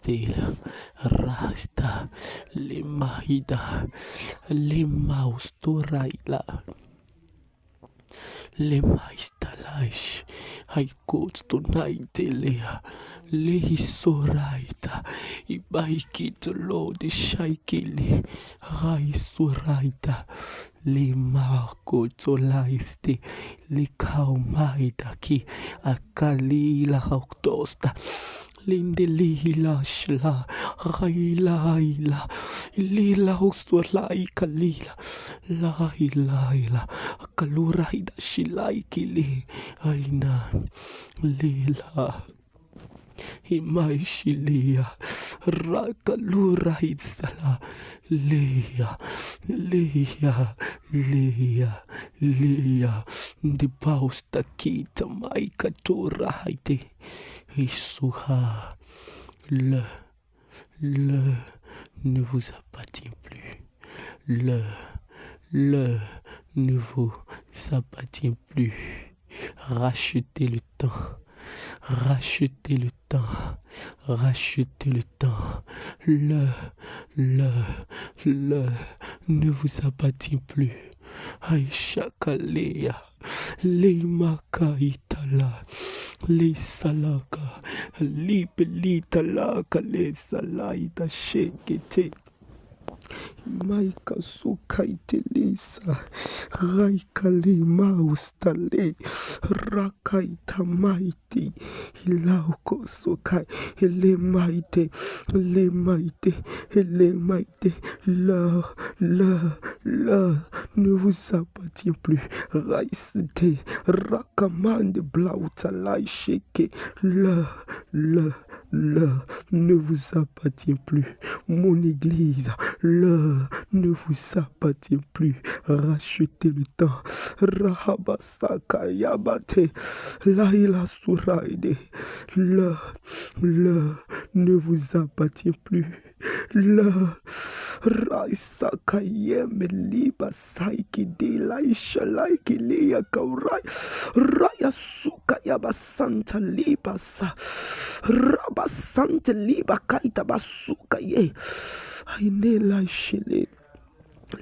Stela, Rasta, Lemaida, Lemaustoraila, Lemaistalash, I quote tonight, Lea, Leisoraita, Ibaikit Lord, Shaikili, Raisuraita, Lemakotolaiste, Likaumaida ki, Akalila Hautosta. Linde lila shla raila ila lila uswalai kalila la ila kalura ida shilai kili aina lila Himaishilia Rakalura Itzala Leia the pausta kita maikatura haite Isuha le ne vous appartient plus. Le ne vous appartient plus. Rachetez le temps. Rachetez le temps. Rachetez le temps. Le ne vous appartient plus. Aïcha Kalea, les Makaitala, les Salaka, les Pelitalaka, les Salaita Shekete. Maika sukaitelisa raikale maustale rakaita maiti ilauko sukai le maite la ne vous appartient plus raiste rakamande blauta lai sheke la ne vous appartient plus mon église ne vous appartient plus. Rachetez le temps. Rahabasaka Yabate. Laila Suraide. Le ne vous appartient plus. Le Raisaka Yemeliba Saiki de Laisha Laiki Lea Kaurai. Raya Suka Yabasanta Libasa. Rabasanta Liba Kaita Basuka Ye. Ainela Shile.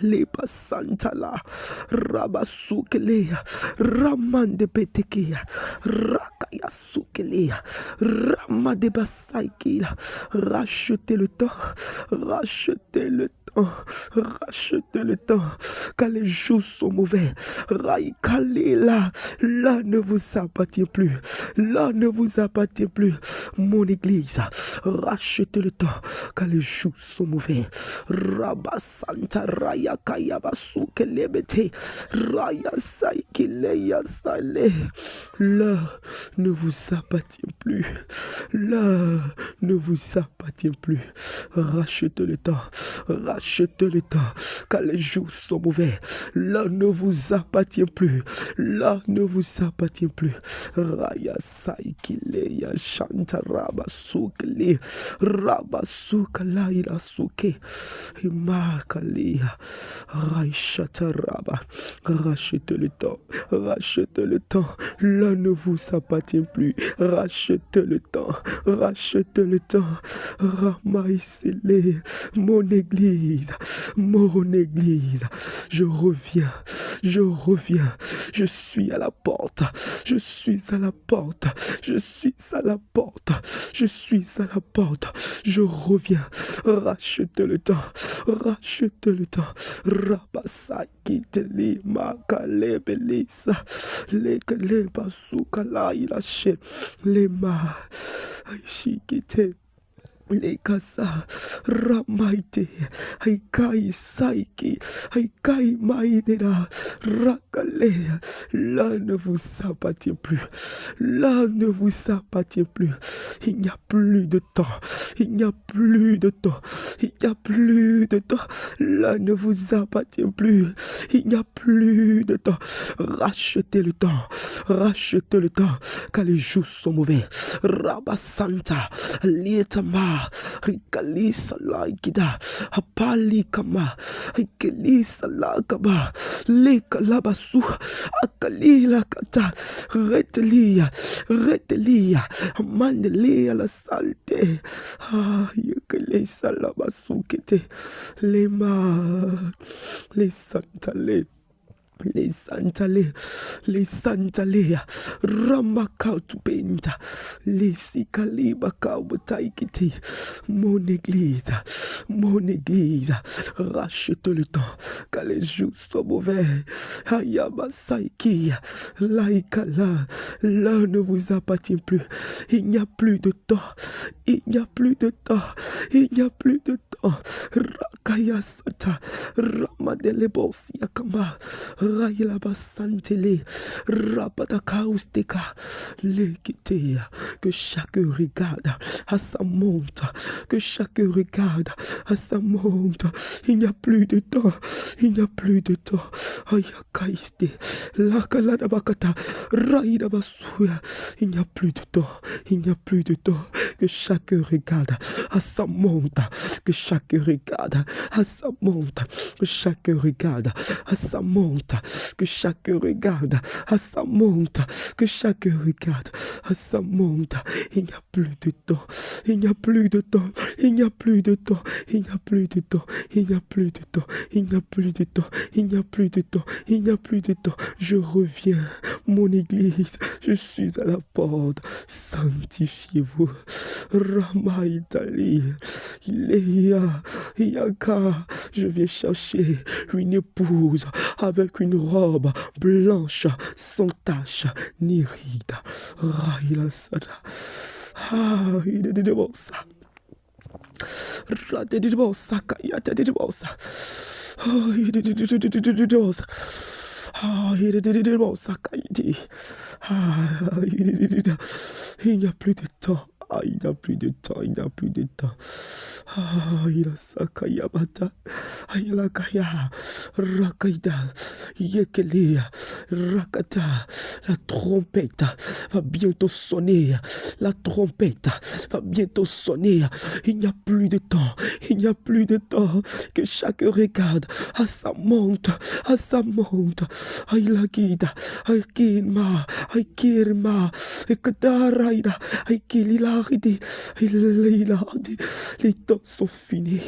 Leba Santala Rabasukelea Ramande Petekia Rakaya Sukelea Rama de Basaikila. Rachetez le temps. Rachetez le temps. Rachetez le temps, car les jours sont mauvais. Raïkalela, là ne vous appartient plus. Là ne vous appartient plus. Mon église, rachetez le temps, car les jours sont mauvais. Rabasanta Raya Kayabasuke Lebete Raya Saikileya Sale. Là ne vous appartient plus. Là ne vous appartient plus. Rachetez le temps. Rachetez le temps, car les jours sont mauvais. Là ne vous appartient plus. Là ne vous appartient plus. Raya Saikile ya Shanta Rabasukle Rabasukala Irasuke Imakalia Raishata Raba. Rachetez le temps. Rachetez le temps. Là ne vous appartient plus. Rachetez le temps. Rachetez le temps. Ramaïsele, mon église, je reviens, je suis à la porte, je suis à la porte, je reviens, rachetez le temps, Rabasaki teli makale belisa, lekele basukala ilache, lema, aishikite. Lekasa Ramaite Haikai Saiki Haikai Maidera Rakalea. Là ne vous appartient plus. Là ne vous appartient plus. Il n'y a plus de temps. Il n'y a plus de temps. Il n'y a plus de temps. Là ne vous appartient plus. Il n'y a plus de temps. Rachetez le temps. Rachetez le temps. Car les jours sont mauvais. Rabasanta Lietama Kama, Rikalisa Laikida, Apali Kama, Rikalisa Lakaba, Leka Labasu, Akalila Kata, Retelia, Mandelia la salte, Yakalisa Labasu Kete, Lema, les santale. Les santale, Ramakautubenda, les sikaliba kaubataikiti, mon église, rachète le temps, car les jours sont mauvais, Ayabasaiki, Laikala, l'un ne vous appartient plus, il n'y a plus de temps, Rakaya Sata, Ramadelebos Yakama, Railaba Santele, Rabadakaustika, l'équité, que chacun regarde à sa montre, il n'y a plus de temps, Ayakaiste, Lakaladabakata, Raidabasuya, il n'y a plus de temps, que chacun regarde à sa montre, que chacun regarde à sa montre, que chacun regarde à sa montre, que chacun regarde à sa montre, que chacun regarde à sa montre. Il n'y a plus de temps, il n'y a plus de temps, il n'y a plus de temps, il n'y a plus de temps, il n'y a plus de temps, il n'y a plus de temps, il n'y a plus de temps, il n'y a plus de temps. Je reviens, mon église, je suis à la porte, sanctifiez-vous. Rama Italie, Iléa, Yaka, je viens chercher une épouse avec une robe blanche, sans tache, ni ride. Raïla Sada. Ah, il est de bon ça. Rate de bon ça, Kayata de bon ça. Oh, il est de bon ça. Ah, il est de bon ça, Kayati. Ah, il n'y a plus de temps. Ah, il n'a plus de temps. Ah, il a sakayabata. Il a kaya. Rakaida. Yekelea. Rakata. La trompette va bientôt sonner. Il n'y a plus de temps. Que chacun regarde à sa montre. Ailagida. Aikirma. Ekadaraida. Aikilila. Les temps sont finis.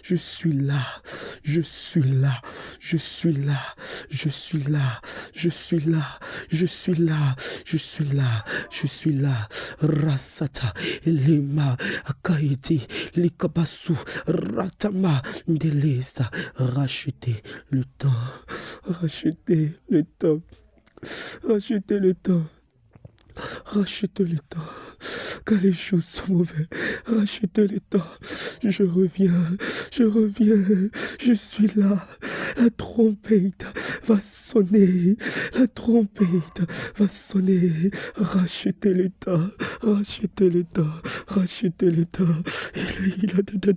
Je suis là. Rasata, Lema, Akaiti, Likabasu, Ratama, Delesa. Racheter le temps. Rachetez le temps, car les choses sont mauvaises. Rachetez le temps. Je reviens. Je suis là. La trompette va sonner. Rachetez le temps. Il a de.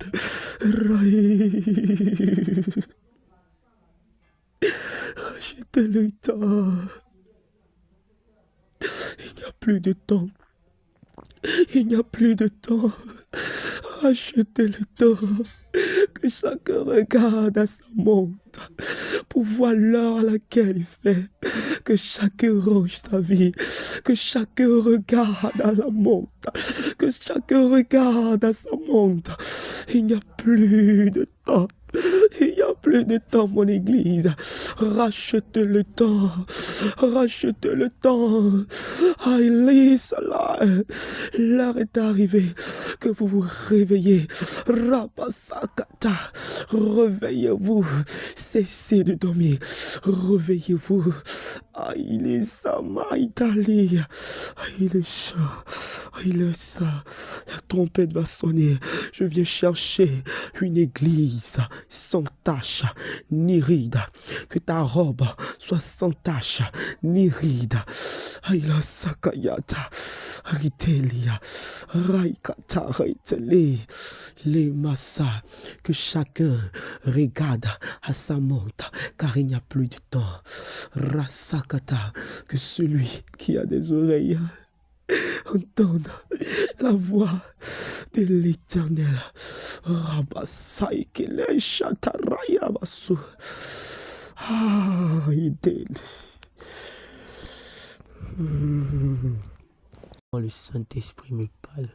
Rachetez le temps. Il n'y a plus de temps. Achetez le temps. Que chacun regarde à sa montre pour voir l'heure à laquelle il fait. Que chacun range sa vie. Que chacun regarde à la montre. Que chacun regarde à sa montre. Il n'y a plus de temps. Mon église. Rachetez le temps. Aïe, cela. L'heure est arrivée que vous vous réveillez. Rapasakata. Réveillez-vous. Cessez de dormir. Réveillez-vous. Aïe, les Samaïtali. Aïe, les chats. La trompette va sonner. Je viens chercher une église sans tache ni ride. Que ta robe soit sans tache ni ride. Aïe, la sakayata. Ritelia. Raikata. Riteli. Les massas. Que chacun regarde à sa montre. Car il n'y a plus de temps. Rasakata. Que celui qui a des oreilles entendre la voix de l'Éternel. Rabasai kele shataraya basu. Ah, il did. Le Saint-Esprit me parle.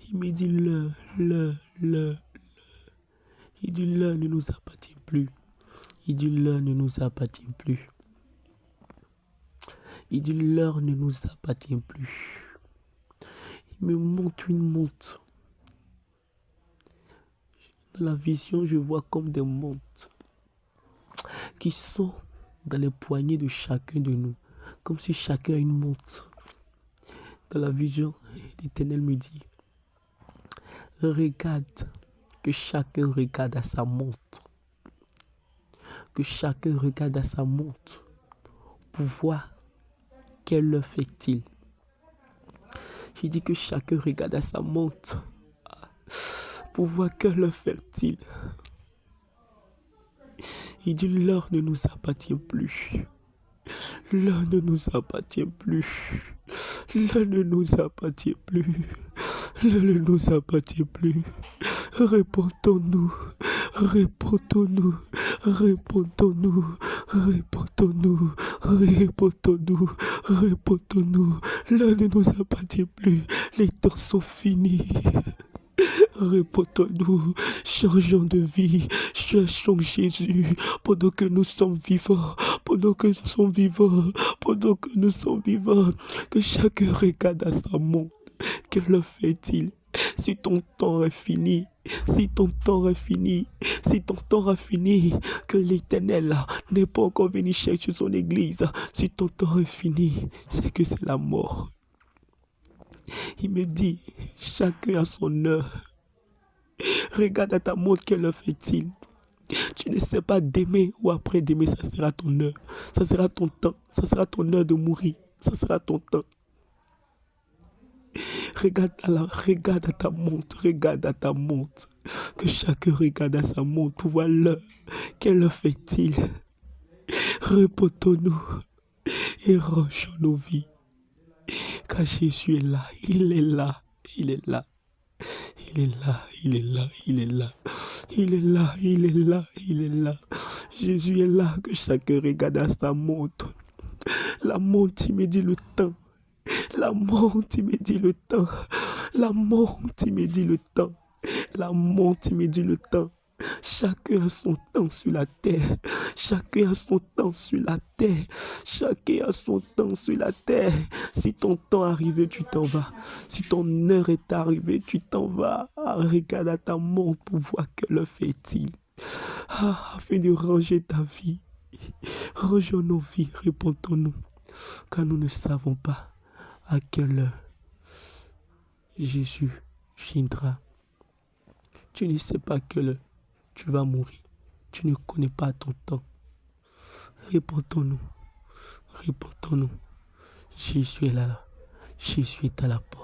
Il me dit le. Il dit l'heure ne nous appartient plus. Il dit l'heure ne nous appartient plus. Il dit l'heure ne nous appartient plus. Il me montre une montre. Dans la vision, je vois comme des montres qui sont dans les poignets de chacun de nous. Comme si chacun a une montre. Dans la vision, l'Éternel me dit, regarde, que chacun regarde à sa montre. Que chacun regarde à sa montre pour voir quelle heure fait-il. J'ai dit que chacun regarde à sa montre pour voir quelle heure fait-il. Il dit l'heure ne nous appartient plus. L'heure ne nous appartient plus. L'heure ne nous appartient plus. L'heure ne nous appartient plus. Répondons-nous. Répondons-nous. Répondons-nous. Répondons-nous. Répondons-nous. Répondons-nous. L'heure ne nous appartient plus. Les temps sont finis. Répondons-nous, changeons de vie, cherchons Jésus pendant que nous sommes vivants, pendant que nous sommes vivants, pendant que nous sommes vivants, que chacun regarde à sa montre, que le fait-il, si ton temps est fini, si ton temps est fini, si ton temps est fini, que l'Éternel n'est pas encore venu chercher son église, si ton temps est fini, c'est que c'est la mort. Il me dit, chacun a son heure. Regarde à ta montre, quelle heure fait-il. Tu ne sais pas demain ou après-demain, ça sera ton heure. Ça sera ton temps. Ça sera ton heure de mourir. Ça sera ton temps. Regarde à ta montre. Regarde à ta montre. Que chacun regarde à sa montre pour voir l'heure. Quelle heure fait-il. Repotons-nous et rangeons nos vies. Car Jésus est là. Il est là. Il est là. Il est là, il est là, il est là. Il est là, il est là, il est là. Jésus est là, que chacun regarde à sa montre. La montre, il me dit le temps. La montre, il me dit le temps. La montre, il me dit le temps. La montre, il me dit le temps. Chacun a son temps sur la terre. Chacun a son temps sur la terre. Chacun a son temps sur la terre. Si ton temps est arrivé, tu t'en vas. Si ton heure est arrivée, tu t'en vas. Regarde à ta montre pour voir quelle heure fait-il. Afin de ranger ta vie. Rangeons nos vies, répondons-nous. Car nous ne savons pas à quelle heure Jésus viendra. Tu ne sais pas à quelle heure tu vas mourir. Tu ne connais pas ton temps. Répondons-nous. Répondons-nous. Jésus est là. Jésus est à la porte.